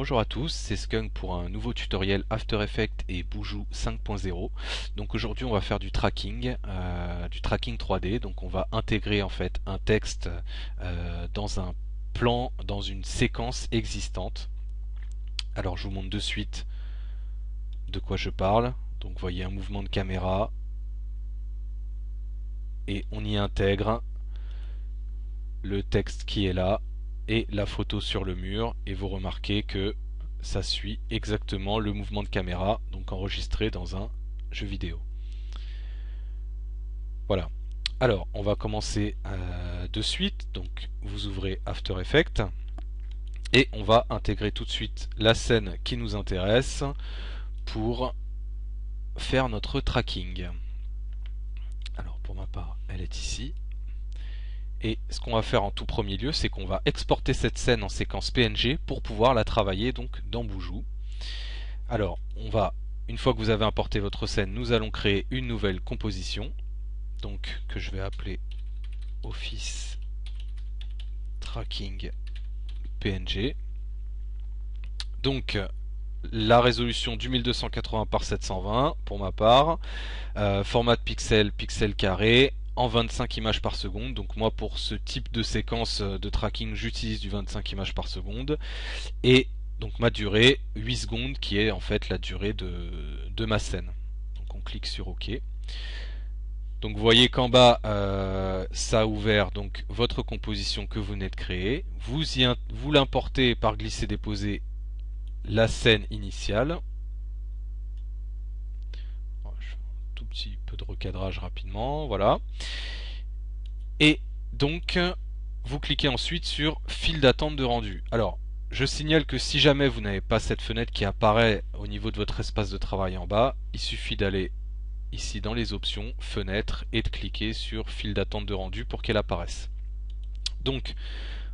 Bonjour à tous, c'est Skunk pour un nouveau tutoriel After Effects et Boujou 5.0. Donc aujourd'hui on va faire du tracking 3D. Donc on va intégrer en fait un texte dans un plan, dans une séquence existante. Alors je vous montre de suite de quoi je parle. Donc vous voyez un mouvement de caméra et on y intègre le texte qui est là et la photo sur le mur, et vous remarquez que ça suit exactement le mouvement de caméra, donc enregistré dans un jeu vidéo. Voilà. Alors, on va commencer de suite. Donc, vous ouvrez After Effects et on va intégrer tout de suite la scène qui nous intéresse pour faire notre tracking. Alors, pour ma part, elle est ici. Et ce qu'on va faire en tout premier lieu, c'est qu'on va exporter cette scène en séquence PNG pour pouvoir la travailler donc dans Boujou. Alors, une fois que vous avez importé votre scène, nous allons créer une nouvelle composition, donc que je vais appeler Office Tracking PNG. Donc, la résolution du 1280 par 720 pour ma part, format de pixel carré, en 25 images par seconde. Donc moi pour ce type de séquence de tracking j'utilise du 25 images par seconde, et donc ma durée 8 secondes qui est en fait la durée de ma scène. Donc on clique sur OK. Donc vous voyez qu'en bas ça a ouvert donc votre composition que vous venez de créer. Vous l'importez par glisser-déposer la scène initiale. Tout petit peu de recadrage rapidement, voilà. Et donc vous cliquez ensuite sur file d'attente de rendu. Alors je signale que si jamais vous n'avez pas cette fenêtre qui apparaît au niveau de votre espace de travail en bas, il suffit d'aller ici dans les options, fenêtre, et de cliquer sur file d'attente de rendu pour qu'elle apparaisse. Donc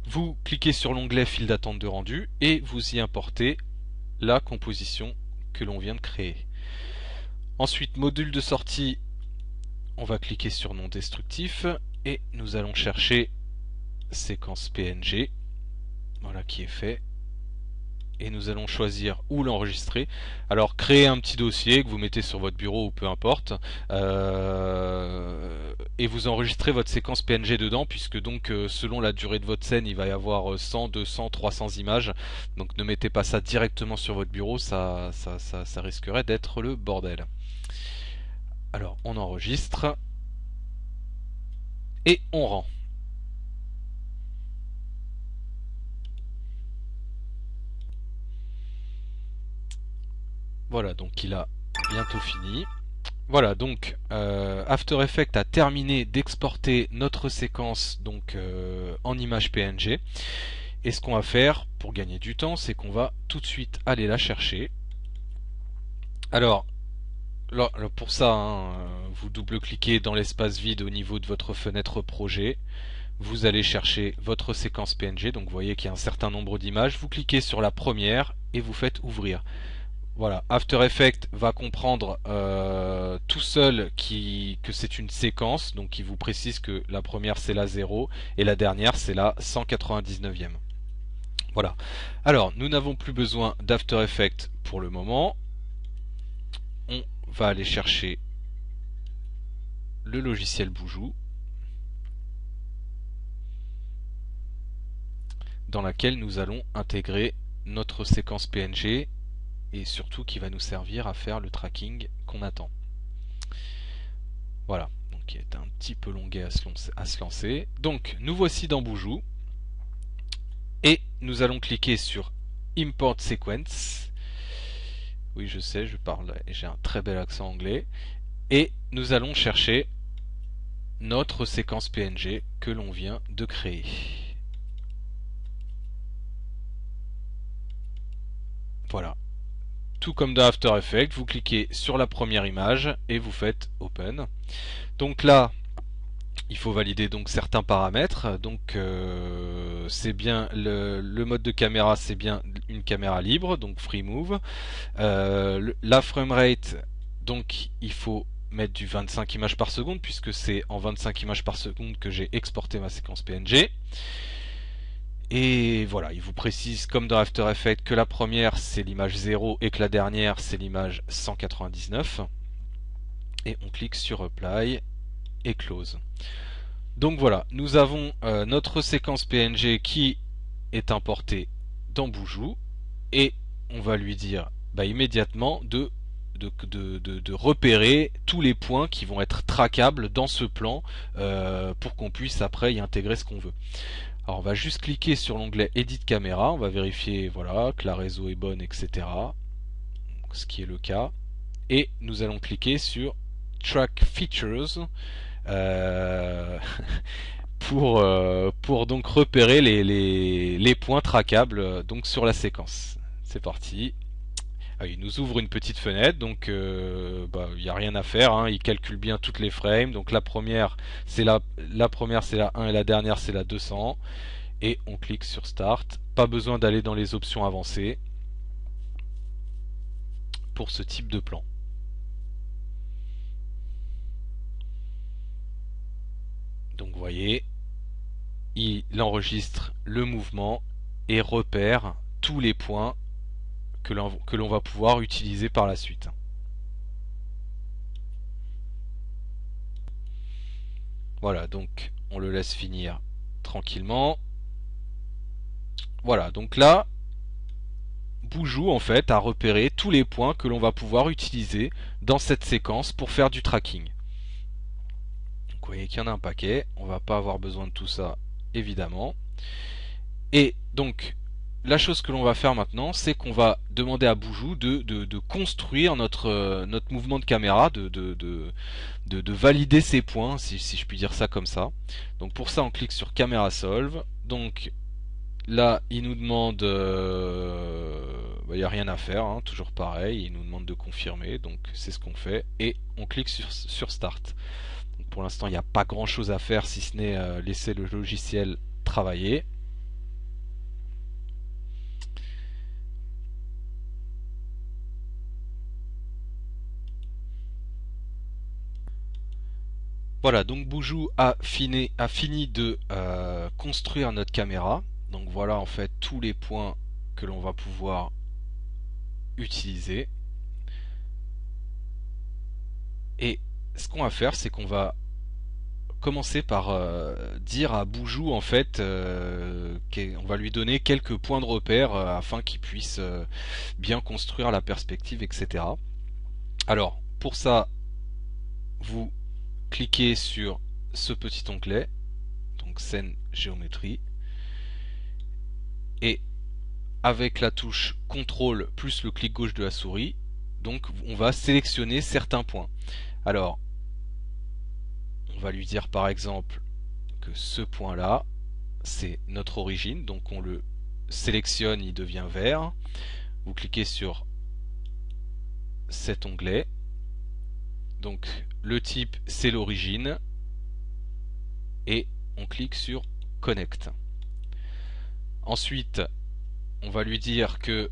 vous cliquez sur l'onglet file d'attente de rendu et vous y importez la composition que l'on vient de créer. Ensuite, module de sortie, on va cliquer sur non destructif et nous allons chercher séquence PNG, voilà qui est fait, et nous allons choisir où l'enregistrer. Alors créez un petit dossier que vous mettez sur votre bureau ou peu importe, et vous enregistrez votre séquence PNG dedans, puisque donc selon la durée de votre scène il va y avoir 100, 200, 300 images, donc ne mettez pas ça directement sur votre bureau, ça risquerait d'être le bordel. Alors on enregistre et on rend. Voilà, donc il a bientôt fini. Voilà, donc After Effects a terminé d'exporter notre séquence donc en image PNG. Et ce qu'on va faire pour gagner du temps, c'est qu'on va tout de suite aller la chercher. Alors pour ça, vous double-cliquez dans l'espace vide au niveau de votre fenêtre projet. Vous allez chercher votre séquence PNG. Donc vous voyez qu'il y a un certain nombre d'images. Vous cliquez sur la première et vous faites ouvrir. Voilà, After Effects va comprendre tout seul que c'est une séquence, donc il vous précise que la première c'est la 0 et la dernière c'est la 199e. Voilà. Alors, nous n'avons plus besoin d'After Effects pour le moment. On va aller chercher le logiciel Boujou, dans laquelle nous allons intégrer notre séquence PNG, et surtout qui va nous servir à faire le tracking qu'on attend. Voilà, donc il est un petit peu longuet à se lancer. Donc nous voici dans Boujou et nous allons cliquer sur Import Sequence. Oui, je sais, je parle et j'ai un très bel accent anglais. Et nous allons chercher notre séquence PNG que l'on vient de créer. Voilà. Tout comme dans After Effects, vous cliquez sur la première image et vous faites Open. Donc là, il faut valider donc certains paramètres. Donc c'est bien le mode de caméra, c'est bien une caméra libre, donc Free Move. La framerate, donc il faut mettre du 25 images par seconde, puisque c'est en 25 images par seconde que j'ai exporté ma séquence PNG. Et voilà, il vous précise comme dans After Effects que la première c'est l'image 0 et que la dernière c'est l'image 199. Et on clique sur Apply et Close. Donc voilà, nous avons notre séquence PNG qui est importée dans Boujou et on va lui dire immédiatement de repérer tous les points qui vont être traquables dans ce plan pour qu'on puisse après y intégrer ce qu'on veut. Alors on va juste cliquer sur l'onglet Edit Caméra, on va vérifier voilà, que la réseau est bonne, etc. Ce qui est le cas. Et nous allons cliquer sur Track Features pour donc repérer les points traquables donc sur la séquence. C'est parti. Ah, il nous ouvre une petite fenêtre, donc il n'y a rien à faire, hein, il calcule bien toutes les frames. Donc la première c'est la première c'est la 1 et la dernière c'est la 200. Et on clique sur Start. Pas besoin d'aller dans les options avancées pour ce type de plan. Donc vous voyez, il enregistre le mouvement et repère tous les points que l'on va pouvoir utiliser par la suite. Voilà, donc on le laisse finir tranquillement. Voilà, donc là, Boujou en fait a repéré tous les points que l'on va pouvoir utiliser dans cette séquence pour faire du tracking. Donc vous voyez qu'il y en a un paquet, on va pas avoir besoin de tout ça évidemment. Et donc la chose que l'on va faire maintenant, c'est qu'on va demander à Boujou de construire notre mouvement de caméra, de valider ces points, si je puis dire ça comme ça. Donc pour ça on clique sur Camera Solve. Donc là, il nous demande, il n'y a rien à faire, hein, toujours pareil, il nous demande de confirmer, donc c'est ce qu'on fait, et on clique sur Start. Donc pour l'instant, il n'y a pas grand chose à faire si ce n'est laisser le logiciel travailler. Voilà, donc Boujou a fini de construire notre caméra. Donc voilà en fait tous les points que l'on va pouvoir utiliser. Et ce qu'on va faire, c'est qu'on va commencer par dire à Boujou en fait on va lui donner quelques points de repère afin qu'il puisse bien construire la perspective, etc. Alors pour ça, vous cliquez sur ce petit onglet, donc scène géométrie, et avec la touche CTRL plus le clic gauche de la souris, donc on va sélectionner certains points. Alors on va lui dire par exemple que ce point là c'est notre origine, donc on le sélectionne, il devient vert. Vous cliquez sur cet onglet, donc le type c'est l'origine, et on clique sur Connect. Ensuite on va lui dire que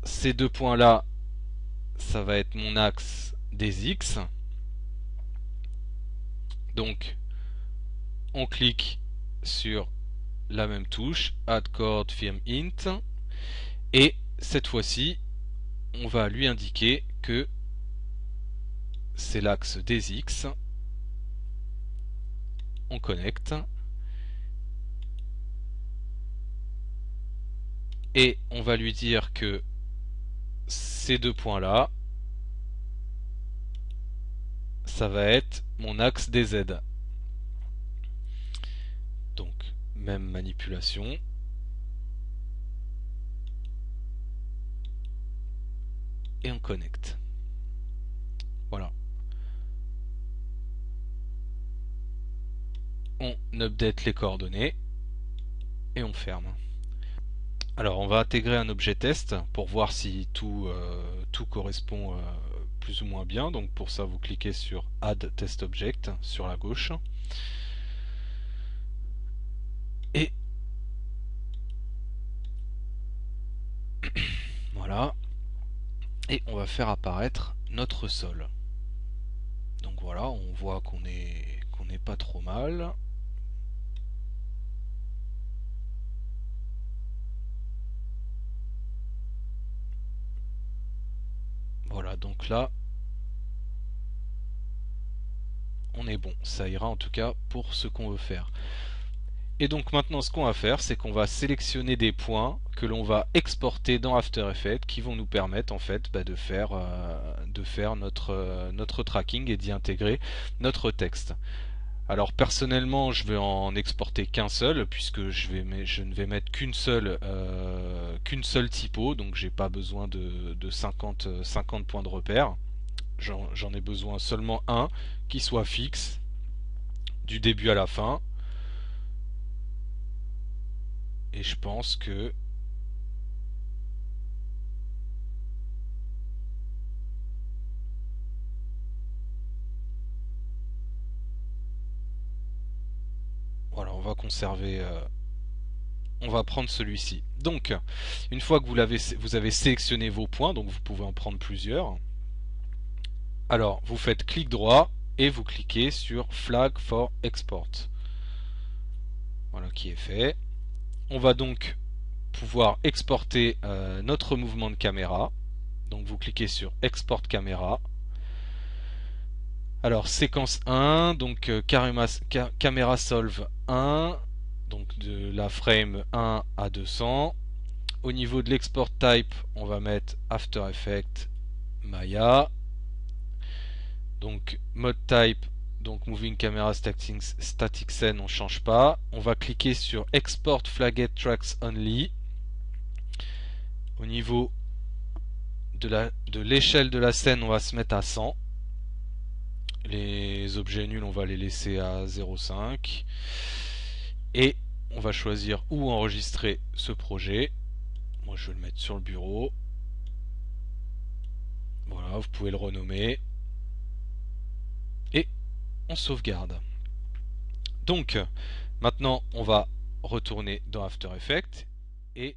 ces deux points là ça va être mon axe des X, donc on clique sur la même touche Add Chord Firm Int, et cette fois-ci on va lui indiquer que c'est l'axe des X. On connecte et on va lui dire que ces deux points là ça va être mon axe des Z. Donc même manipulation. Et on connecte. Voilà. On update les coordonnées et on ferme. Alors on va intégrer un objet test pour voir si tout correspond plus ou moins bien. Donc pour ça vous cliquez sur Add Test Object sur la gauche. Et voilà. Et on va faire apparaître notre sol. Donc voilà, on voit qu'on est pas trop mal. donc là on est bon, ça ira en tout cas pour ce qu'on veut faire. Et donc maintenant ce qu'on va faire, c'est qu'on va sélectionner des points que l'on va exporter dans After Effects qui vont nous permettre en fait de faire notre tracking et d'y intégrer notre texte. Alors personnellement je vais en exporter qu'un seul puisque je ne vais mettre qu'une seule typo, donc j'ai pas besoin de 50 points de repère. J'en ai besoin seulement un qui soit fixe du début à la fin. Et je pense que voilà, on va conserver, on va prendre celui-ci. Donc, une fois que vous avez sélectionné vos points, donc vous pouvez en prendre plusieurs. Alors, vous faites clic droit et vous cliquez sur Flag for Export. Voilà qui est fait. On va donc pouvoir exporter notre mouvement de caméra. Donc vous cliquez sur Export caméra. Alors séquence 1, donc caméra solve 1, donc de la frame 1 à 200. Au niveau de l'export type, on va mettre After Effects Maya. Donc mode type, donc moving camera static scene, on change pas. On va cliquer sur Export flagged tracks only. Au niveau de l'échelle de la scène, on va se mettre à 100. Les objets nuls, on va les laisser à 0,5. Et on va choisir où enregistrer ce projet. Moi, je vais le mettre sur le bureau. Voilà, vous pouvez le renommer. Et on sauvegarde. Donc, maintenant, on va retourner dans After Effects et